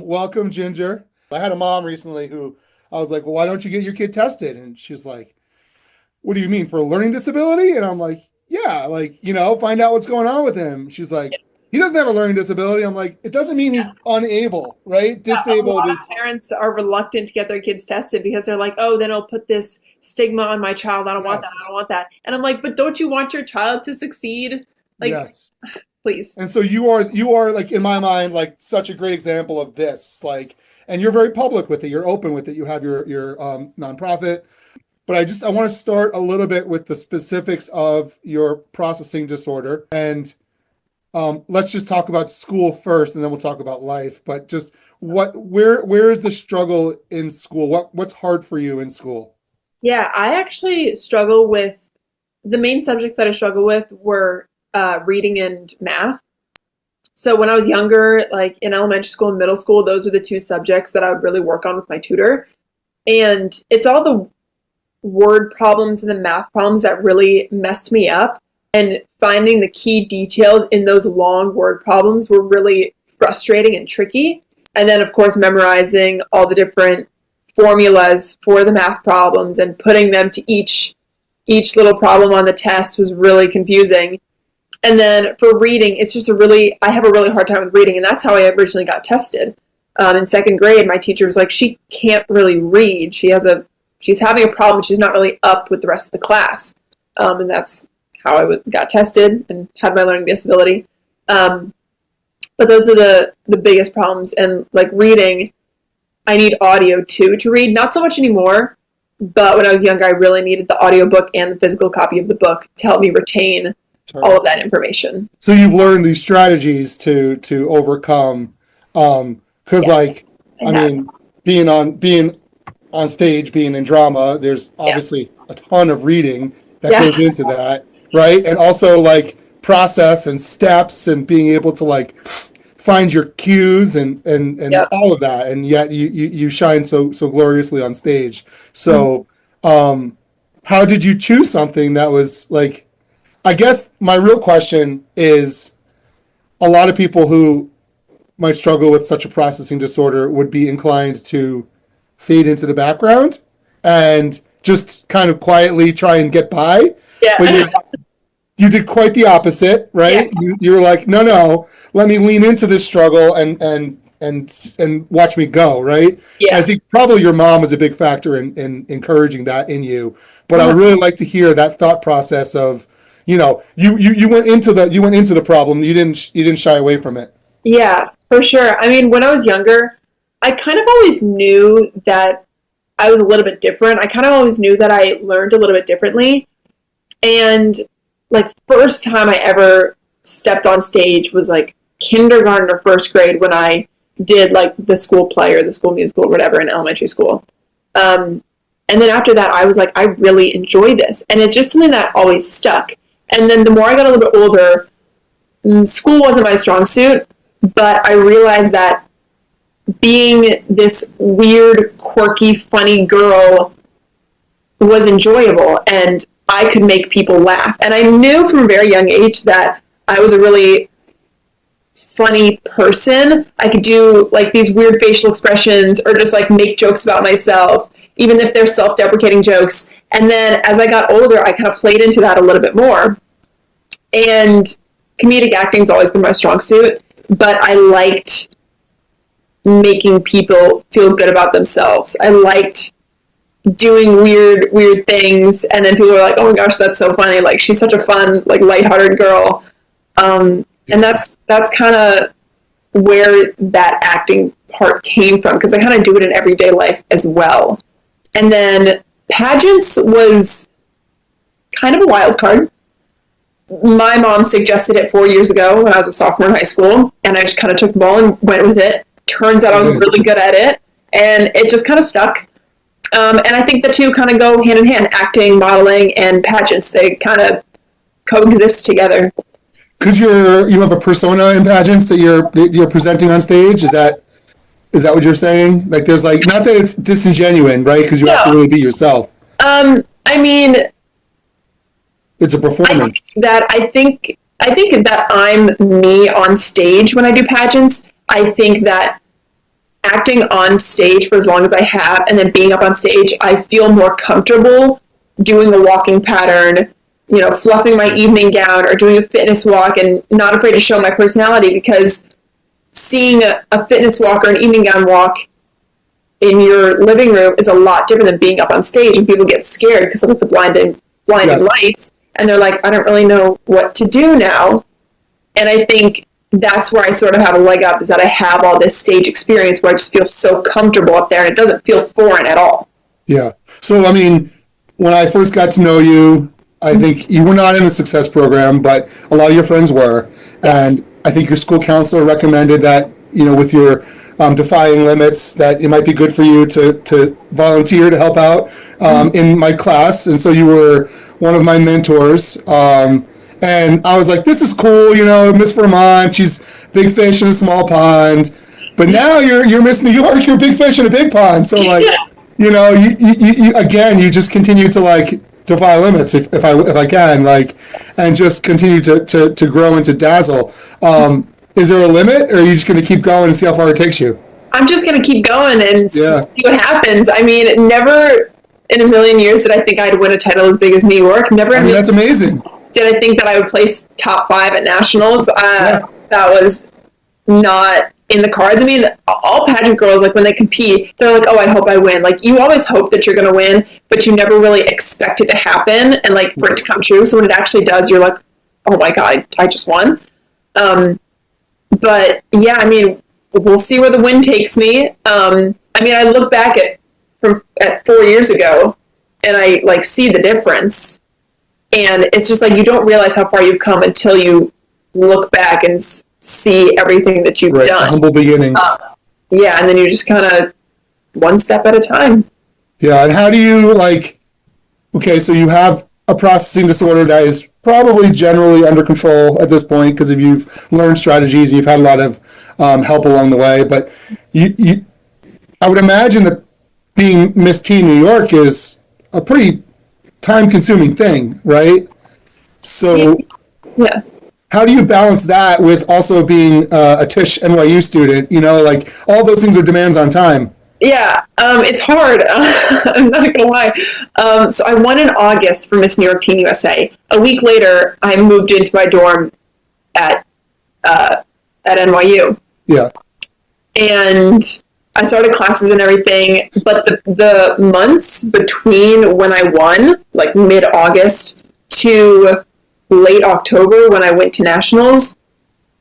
Welcome, Ginger. I had a mom recently who I was like, well, why don't you get your kid tested? And she's like, what do you mean, for a learning disability? And I'm like, yeah, like, find out what's going on with him. She's like, he doesn't have a learning disability. I'm like, it doesn't mean he's unable, right? A Disabled lot of is, parents are reluctant to get their kids tested because they're like, oh, then it'll put this stigma on my child. I don't want that. I yes, don't want that. And I'm like, but don't you want your child to succeed? Like, yes. please. And so you are like, in my mind, like such a great example of this, like, and you're very public with it. You're open with it. You have your nonprofit. But I want to start a little bit with the specifics of your processing disorder. And let's just talk about school first, and then we'll talk about life. But just where is the struggle in school? What's hard for you in school? Yeah, I actually struggle with the main subjects that I struggle with were reading and math. So when I was younger, like in elementary school and middle school, those were the two subjects that I would really work on with my tutor. And it's all the word problems and the math problems that really messed me up. And finding the key details in those long word problems were really frustrating and tricky. And then, of course, memorizing all the different formulas for the math problems and putting them to each little problem on the test was really confusing. And then for reading, I have a really hard time with reading, and that's how I originally got tested. In second grade, my teacher was like, she can't really read. She's having a problem. She's not really up with the rest of the class. And that's how I got tested and had my learning disability. But those are the biggest problems. And like reading, I need audio too to read. Not so much anymore, but when I was younger, I really needed the audiobook and the physical copy of the book to help me retain all of that information. So you've learned these strategies to overcome, because like, I mean, being on stage, being in drama, there's obviously a ton of reading that goes into that, right? And also like process and steps and being able to like find your cues and all of that. And yet you shine so gloriously on stage. So how did you choose something that was like, I guess my real question is, a lot of people who might struggle with such a processing disorder would be inclined to fade into the background and just kind of quietly try and get by. Yeah. But you did quite the opposite, right? Yeah. You were like, no, let me lean into this struggle and watch me go, right? Yeah. I think probably your mom was a big factor in encouraging that in you. But I would really like to hear that thought process of, you went into the problem. You didn't shy away from it. Yeah, for sure. I mean, when I was younger, I kind of always knew that I was a little bit different. I kind of always knew that I learned a little bit differently. And like first time I ever stepped on stage was like kindergarten or first grade when I did like the school play or the school musical or whatever in elementary school. And then after that, I was like, I really enjoy this. And it's just something that always stuck. And then the more I got a little bit older, school wasn't my strong suit, but I realized that being this weird, quirky, funny girl was enjoyable and I could make people laugh. And I knew from a very young age that I was a really funny person. I could do like these weird facial expressions or just like make jokes about myself, even if they're self-deprecating jokes. And then as I got older, I kind of played into that a little bit more. And comedic acting's always been my strong suit, but I liked making people feel good about themselves. I liked doing weird things, and then people were like, "Oh my gosh, that's so funny! Like she's such a fun, like lighthearted girl." And that's kind of where that acting part came from, because I kind of do it in everyday life as well. And then pageants was kind of a wild card. My mom suggested it 4 years ago when I was a sophomore in high school, and I just kind of took the ball and went with it. Turns out I was really good at it, and it just kind of stuck. And I think the two kind of go hand in hand, acting, modeling, and pageants. They kind of coexist together. Because you have a persona in pageants that you're presenting on stage. Is that what you're saying? Like there's like, not that it's disingenuine, right? Because you have to really be yourself. I mean, it's a performance. I think that I'm me on stage when I do pageants. I think that acting on stage for as long as I have, and then being up on stage, I feel more comfortable doing a walking pattern, you know, fluffing my evening gown or doing a fitness walk, and not afraid to show my personality, because seeing a fitness walk or an evening gown walk in your living room is a lot different than being up on stage, and people get scared because of the blinding lights, and they're like, I don't really know what to do now. And I think that's where I sort of have a leg up, is that I have all this stage experience where I just feel so comfortable up there, and it doesn't feel foreign at all. Yeah. So, I mean, when I first got to know you, I think you were not in the Success program, but a lot of your friends were. And I think your school counselor recommended that, you know, with your Defying Limits, that it might be good for you to volunteer to help out in my class. And so you were one of my mentors. And I was like, this is cool, you know, Miss Vermont, she's big fish in a small pond. But now you're Miss New York, you're big fish in a big pond. So, like, you know, you again, you just continue to, like, defy limits if I can, like, and just continue to grow and to dazzle. Is there a limit, or are you just going to keep going and see how far it takes you? I'm just going to keep going and see what happens. I mean, never in a million years did I think I'd win a title as big as New York. Never. I mean, that's amazing. Did I think that I would place top 5 at nationals? That was not in the cards. I mean, all pageant girls, like, when they compete, they're like, oh, I hope I win. Like, you always hope that you're going to win, but you never really expect it to happen and, like, for it to come true. So when it actually does, you're like, oh my God, I just won. But yeah, I mean, we'll see where the wind takes me. I mean, I look back at 4 years ago, and I, like, see the difference. And it's just like, you don't realize how far you've come until you look back and see everything that you've done. Humble beginnings. Yeah, and then you just kind of one step at a time. Yeah, and how do you, like, okay, so you have a processing disorder that is probably generally under control at this point because if you've learned strategies and you've had a lot of help along the way, but I would imagine that being Miss Teen New York is a pretty time-consuming thing, right? So yeah. How do you balance that with also being a Tisch NYU student? You know, like, all those things are demands on time. Yeah, it's hard. I'm not gonna lie. So I won in August for Miss New York Teen USA. A week later, I moved into my dorm at NYU. Yeah. And I started classes and everything, but the months between when I won, like mid-August to late October when I went to nationals,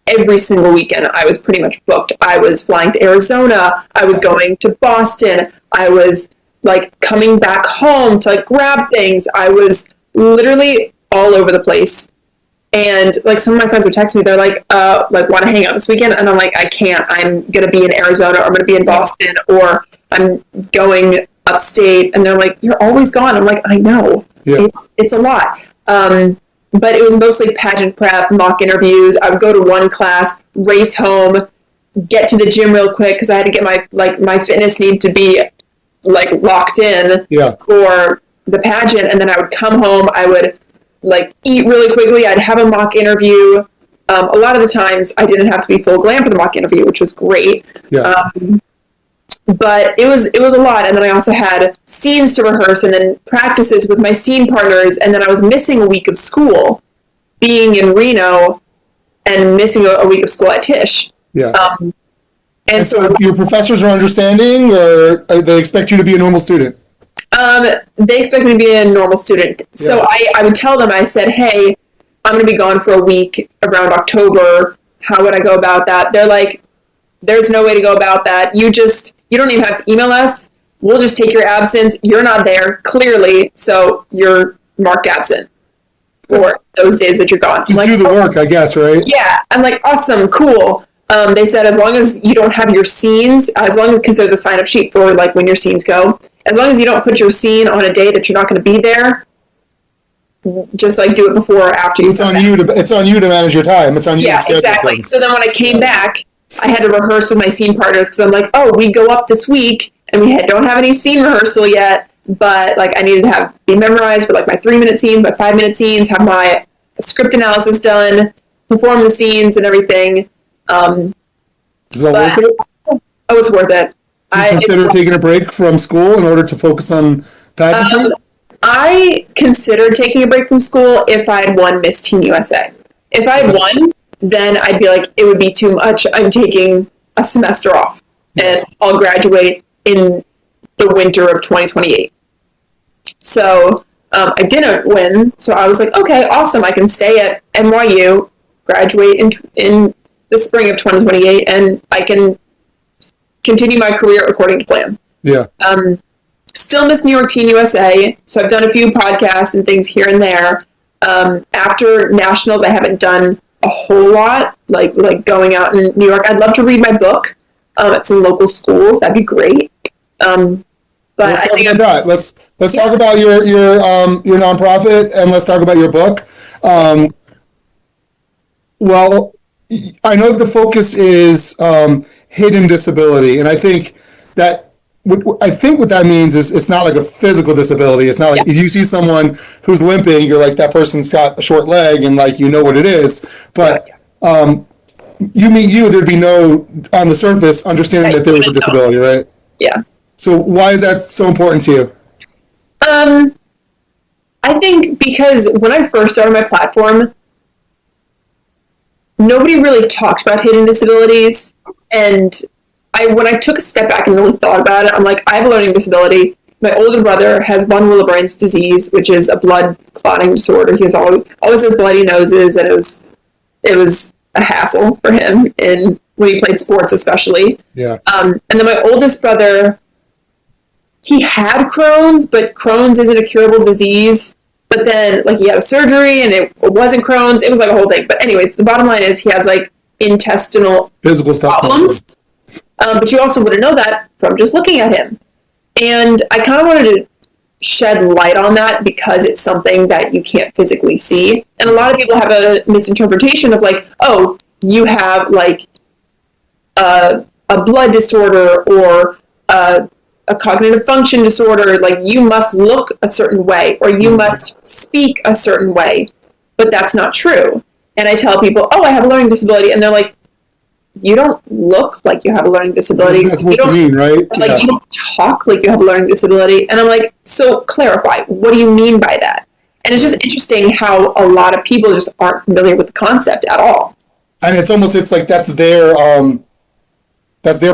every single weekend I was pretty much booked. I was flying to Arizona. I was going to Boston. I was, like, coming back home to, like, grab things. I was literally all over the place. And, like, some of my friends would text me. They're like, want to hang out this weekend? And I'm like, I can't. I'm going to be in Arizona, or I'm going to be in Boston, or I'm going upstate. And they're like, you're always gone. I'm like, I know. Yeah. It's a lot. But it was mostly pageant prep, mock interviews. I would go to one class, race home, get to the gym real quick because I had to get my fitness need to be, like, locked in for the pageant. And then I would come home. I would, like, eat really quickly. I'd have a mock interview. A lot of the times I didn't have to be full glam for the mock interview, which was great. Yeah. But it was a lot. And then I also had scenes to rehearse and then practices with my scene partners. And then I was missing a week of school being in Reno and missing a week of school at Tisch. Yeah. And so your professors are understanding, or they expect you to be a normal student? They expect me to be a normal student. Yeah. So I would tell them, I said, hey, I'm going to be gone for a week around October. How would I go about that? They're like, there's no way to go about that. You don't even have to email us. We'll just take your absence. You're not there, clearly, so you're marked absent for those days that you're gone. Just do the work, I guess, right? Yeah. I'm like, awesome, cool. They said as long as you don't have your scenes, because there's a sign-up sheet for, like, when your scenes go, as long as you don't put your scene on a day that you're not going to be there, just, like, do it before or after you It's on you to manage your time. It's on you to schedule exactly. things. So then when I came back, I had to rehearse with my scene partners because I'm like, oh, we go up this week and we don't have any scene rehearsal yet, but, like, I needed to be memorized for, like, my 3-minute scenes, my 5-minute scenes, have my script analysis done, perform the scenes and everything. Is that worth it? Oh, it's worth it. Do you consider taking a break from school in order to focus on pageantry? I considered taking a break from school if I had won Miss Teen USA. If I had won, then I'd be like, it would be too much. I'm taking a semester off, and I'll graduate in the winter of 2028. So I didn't win, so I was like, okay, awesome. I can stay at NYU, graduate in the spring of 2028, and I can continue my career according to plan. Yeah. Still Miss New York Teen USA, so I've done a few podcasts and things here and there. After nationals, I haven't done a whole lot, like going out in New York. I'd love to read my book at some local schools. That'd be great. But let's talk about that. Let's talk about your nonprofit, and let's talk about your book. Well, I know the focus is hidden disability, and I think what that means is it's not like a physical disability. It's not like if you see someone who's limping, you're like, that person's got a short leg, and like, you know what it is. But there'd be no, on the surface, understanding that there was a disability, right? Yeah. So why is that so important to you? I think because when I first started my platform, nobody really talked about hidden disabilities, and when I took a step back and really thought about it, I'm like, I have a learning disability. My older brother has von Willebrand's disease, which is a blood clotting disorder. He always has bloody noses, and it was a hassle for him when he played sports, especially. Yeah. And then my oldest brother, he had Crohn's, but Crohn's isn't a curable disease. But then, like, he had a surgery, and it wasn't Crohn's. It was like a whole thing. But anyways, the bottom line is he has like intestinal physical stuff problems. But you also wouldn't know that from just looking at him. And I kind of wanted to shed light on that because it's something that you can't physically see. And a lot of people have a misinterpretation of like, oh, you have like a blood disorder or a cognitive function disorder. Like, you must look a certain way or you must speak a certain way. But that's not true. And I tell people, oh, I have a learning disability. And they're like, you don't look like you have a learning disability. That's what you mean, right? Like, you don't talk like you have a learning disability. And I'm like, so clarify, what do you mean by that? And it's just interesting how a lot of people just aren't familiar with the concept at all. And it's like that's their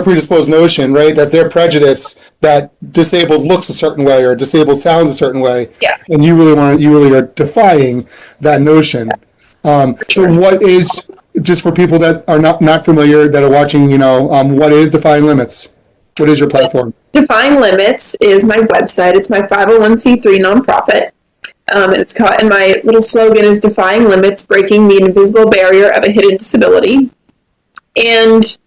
predisposed notion, right? That's their prejudice that disabled looks a certain way or disabled sounds a certain way. Yeah. And you really are defying that notion. So what is, just for people that are not familiar, that are watching, what is Defying Limits? What is your platform? Defying Limits is my website. It's my 501c3 nonprofit. And my little slogan is Defying Limits, Breaking the Invisible Barrier of a Hidden Disability. And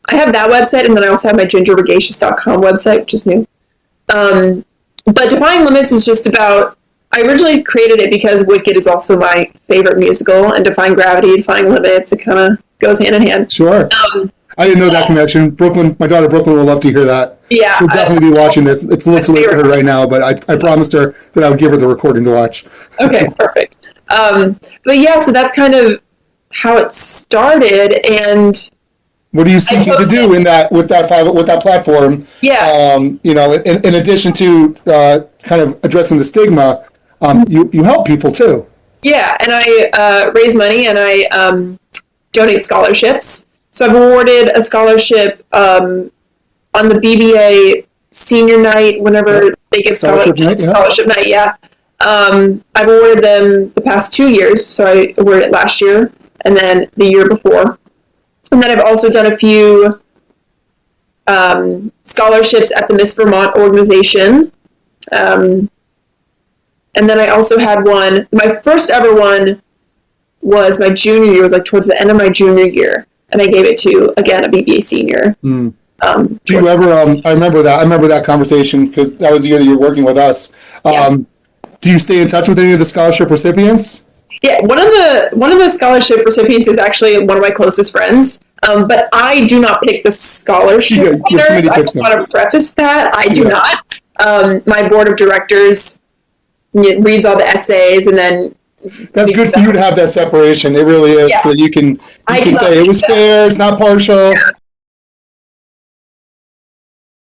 I have that website, and then I also have my gingerragaishis.com website, which is new. But Defying Limits is just about, I originally created it because Wicked is also my favorite musical, and Defying Gravity, Defying Limits, it kind of goes hand in hand. Sure. I didn't know that connection. Brooklyn, my daughter Brooklyn will love to hear that. Yeah. She'll definitely be watching this. It's a little late for her right now, but I promised her that I would give her the recording to watch. Okay, perfect. But yeah, so that's kind of how it started, and what are you seeking to do with that platform? Yeah. In addition to kind of addressing the stigma, you help people too. Yeah, and I raise money and I donate scholarships. So I've awarded a scholarship on the BBA senior night whenever they give scholarship night. Yeah. I've awarded them the past 2 years. So I awarded it last year and then the year before. And then I've also done a few scholarships at the Miss Vermont organization. And then I also had one, my first ever one was my junior year, it was like towards the end of my junior year. And I gave it to, again, a BBA senior. Do you ever, I remember that conversation because that was the year that you were working with us. Do you stay in touch with any of the scholarship recipients? Yeah, one of the scholarship recipients is actually one of my closest friends, but I do not pick the scholarship winners. I just want to preface that. I do not. My board of directors reads all the essays, and then that's good for you to have that separation. It really is, so you can say it was fair, it's not partial.